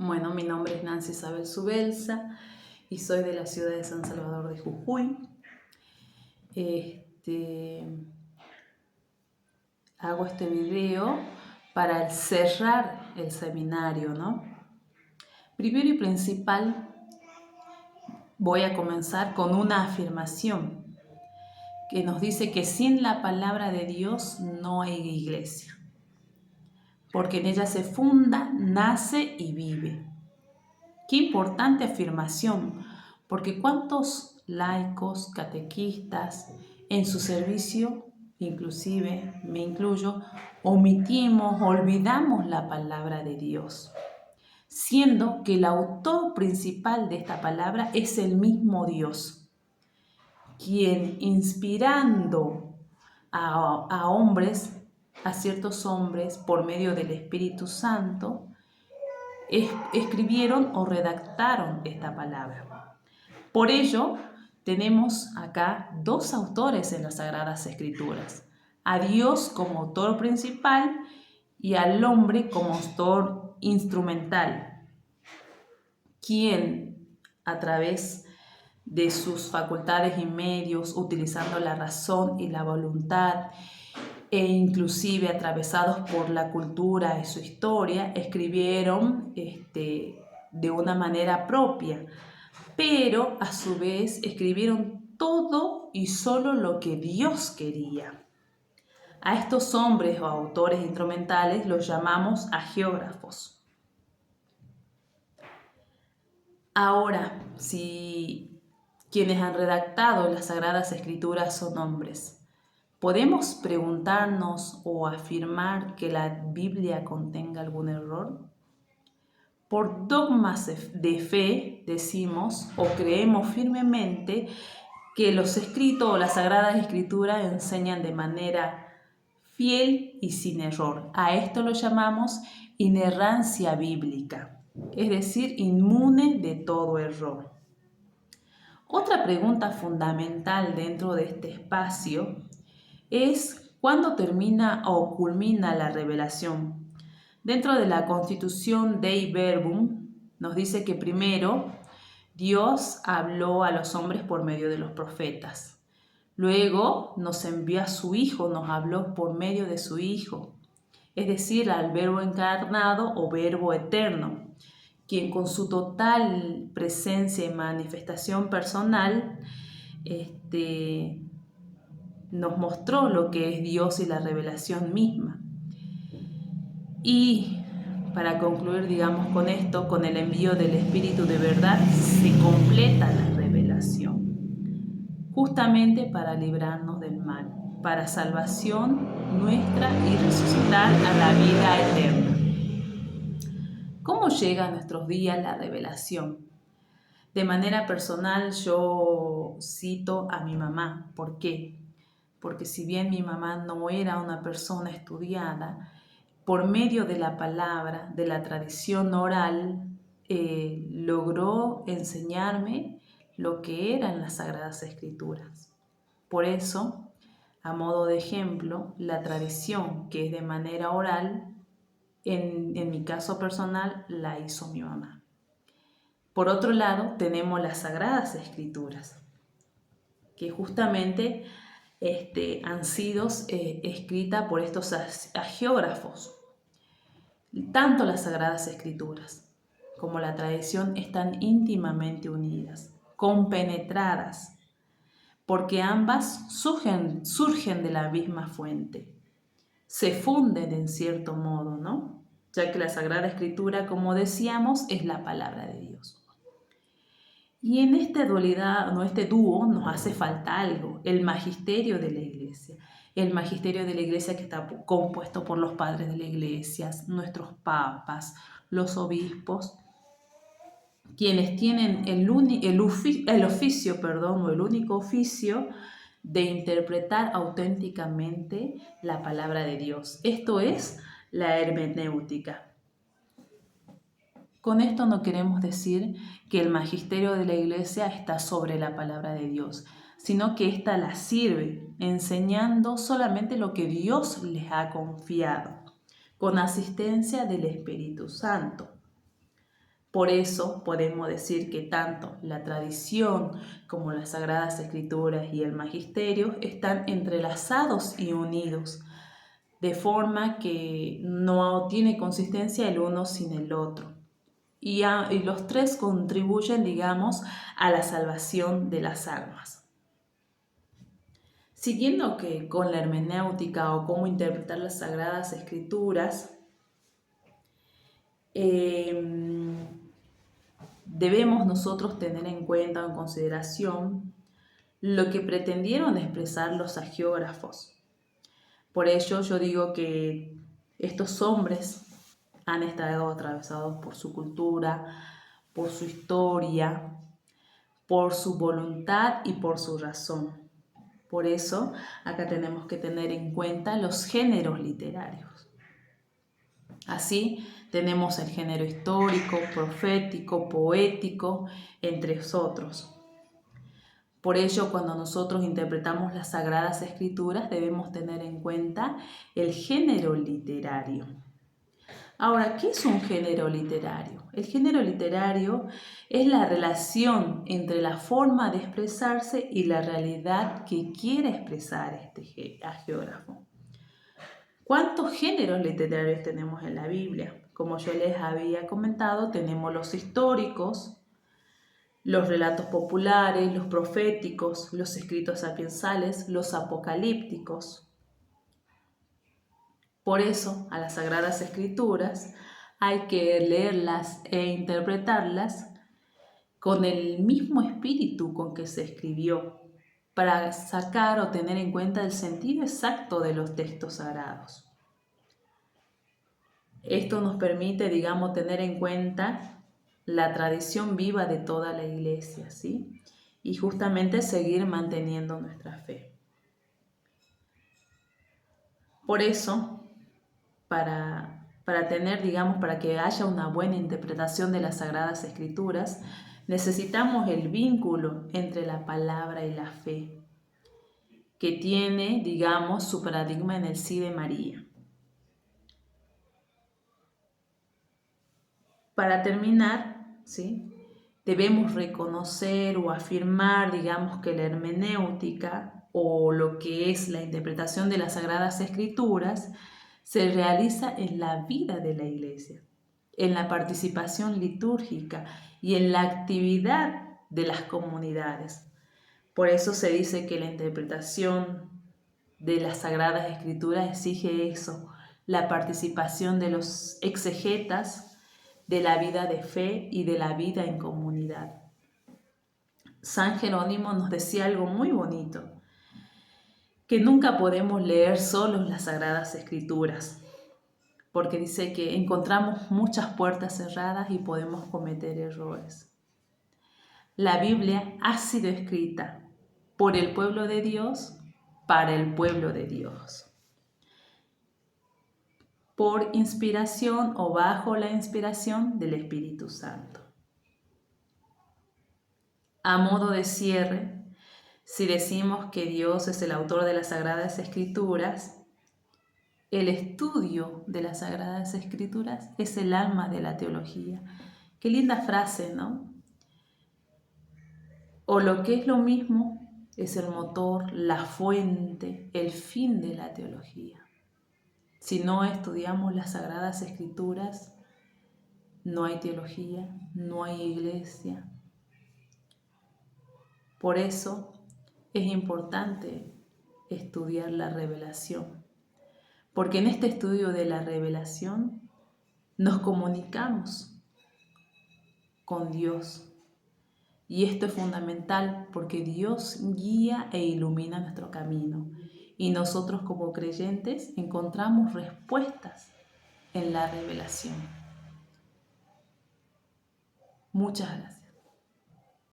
Bueno, mi nombre es Nancy Isabel Subelsa y soy de la ciudad de San Salvador de Jujuy. Hago este video para cerrar el seminario, ¿no? Primero y principal, voy a comenzar con una afirmación que nos dice que sin la palabra de Dios no hay iglesia, porque en ella se funda, nace y vive. Qué importante afirmación, porque cuántos laicos, catequistas, en su servicio, inclusive me incluyo, omitimos, olvidamos la palabra de Dios, siendo que el autor principal de esta palabra es el mismo Dios, quien inspirando a hombres, a ciertos hombres, por medio del Espíritu Santo, escribieron o redactaron esta palabra. Por ello, tenemos acá dos autores en las Sagradas Escrituras: a Dios como autor principal y al hombre como autor instrumental, quien a través de sus facultades y medios, utilizando la razón y la voluntad, e inclusive atravesados por la cultura y su historia, escribieron de una manera propia, pero a su vez escribieron todo y solo lo que Dios quería. A estos hombres o autores instrumentales los llamamos hagiógrafos. Ahora, si quienes han redactado las Sagradas Escrituras son hombres, ¿podemos preguntarnos o afirmar que la Biblia contenga algún error? Por dogmas de fe decimos o creemos firmemente que los escritos o las Sagradas Escrituras enseñan de manera fiel y sin error. A esto lo llamamos inerrancia bíblica, es decir, inmune de todo error. Otra pregunta fundamental dentro de este espacio es cuándo termina o culmina la revelación. Dentro de la Constitución Dei Verbum nos dice que primero Dios habló a los hombres por medio de los profetas. Luego nos envió a su Hijo, nos habló por medio de su Hijo, es decir, al Verbo encarnado o Verbo eterno, quien con su total presencia y manifestación personal nos mostró lo que es Dios y la revelación misma. Y para concluir, digamos, con esto, con el envío del Espíritu de verdad, se completa la revelación, justamente para librarnos del mal, para salvación nuestra y resucitar a la vida eterna. ¿Cómo llega a nuestros días la revelación? De manera personal, yo cito a mi mamá. ¿Por qué? Porque si bien mi mamá no era una persona estudiada, por medio de la palabra, de la tradición oral, logró enseñarme lo que eran las Sagradas Escrituras. Por eso, a modo de ejemplo, la tradición que es de manera oral, en mi caso personal, la hizo mi mamá. Por otro lado, tenemos las Sagradas Escrituras, que justamente han sido escritas por estos hagiógrafos. Tanto las Sagradas Escrituras como la tradición están íntimamente unidas, compenetradas, porque ambas surgen de la misma fuente, se funden en cierto modo, ¿no? Ya que la Sagrada Escritura, como decíamos, es la palabra de Dios. Y en esta dualidad, este dúo, nos hace falta algo: el magisterio de la Iglesia. El magisterio de la Iglesia, que está compuesto por los padres de la Iglesia, nuestros papas, los obispos, quienes tienen el único oficio de interpretar auténticamente la palabra de Dios. Esto es la hermenéutica. Con esto no queremos decir que el magisterio de la Iglesia está sobre la palabra de Dios, sino que ésta la sirve, enseñando solamente lo que Dios les ha confiado, con asistencia del Espíritu Santo. Por eso podemos decir que tanto la tradición como las Sagradas Escrituras y el Magisterio están entrelazados y unidos, de forma que no tiene consistencia el uno sin el otro. Y los tres contribuyen, digamos, a la salvación de las almas. Siguiendo con la hermenéutica o cómo interpretar las Sagradas Escrituras, debemos nosotros tener en cuenta o en consideración lo que pretendieron expresar los hagiógrafos. Por ello yo digo que estos hombres han estado atravesados por su cultura, por su historia, por su voluntad y por su razón. Por eso acá tenemos que tener en cuenta los géneros literarios. Así tenemos el género histórico, profético, poético, entre otros. Por ello, cuando nosotros interpretamos las Sagradas Escrituras, debemos tener en cuenta el género literario. Ahora, ¿qué es un género literario? El género literario es la relación entre la forma de expresarse y la realidad que quiere expresar este hagiógrafo. ¿Cuántos géneros literarios tenemos en la Biblia? Como yo les había comentado, tenemos los históricos, los relatos populares, los proféticos, los escritos sapiensales, los apocalípticos. Por eso, a las Sagradas Escrituras hay que leerlas e interpretarlas con el mismo espíritu con que se escribió, para sacar o tener en cuenta el sentido exacto de los textos sagrados. Esto nos permite, digamos, tener en cuenta la tradición viva de toda la Iglesia, ¿sí? Y justamente seguir manteniendo nuestra fe. Por eso, para tener, digamos, para que haya una buena interpretación de las Sagradas Escrituras, necesitamos el vínculo entre la palabra y la fe, que tiene, digamos, su paradigma en el sí de María. Para terminar, ¿sí?, debemos reconocer o afirmar, digamos, que la hermenéutica o lo que es la interpretación de las Sagradas Escrituras se realiza en la vida de la Iglesia, en la participación litúrgica y en la actividad de las comunidades. Por eso se dice que la interpretación de las Sagradas Escrituras exige eso, la participación de los exegetas, de la vida de fe y de la vida en comunidad. San Jerónimo nos decía algo muy bonito, que nunca podemos leer solos las Sagradas Escrituras, porque dice que encontramos muchas puertas cerradas y podemos cometer errores. La Biblia ha sido escrita por el pueblo de Dios, para el pueblo de Dios, por inspiración o bajo la inspiración del Espíritu Santo. A modo de cierre, si decimos que Dios es el autor de las Sagradas Escrituras, el estudio de las Sagradas Escrituras es el alma de la teología. Qué linda frase, ¿no? O lo que es lo mismo, es el motor, la fuente, el fin de la teología. Si no estudiamos las Sagradas Escrituras, no hay teología, no hay iglesia. Por eso es importante estudiar la revelación, porque en este estudio de la revelación nos comunicamos con Dios. Y esto es fundamental porque Dios guía e ilumina nuestro camino. Y nosotros como creyentes encontramos respuestas en la revelación. Muchas gracias.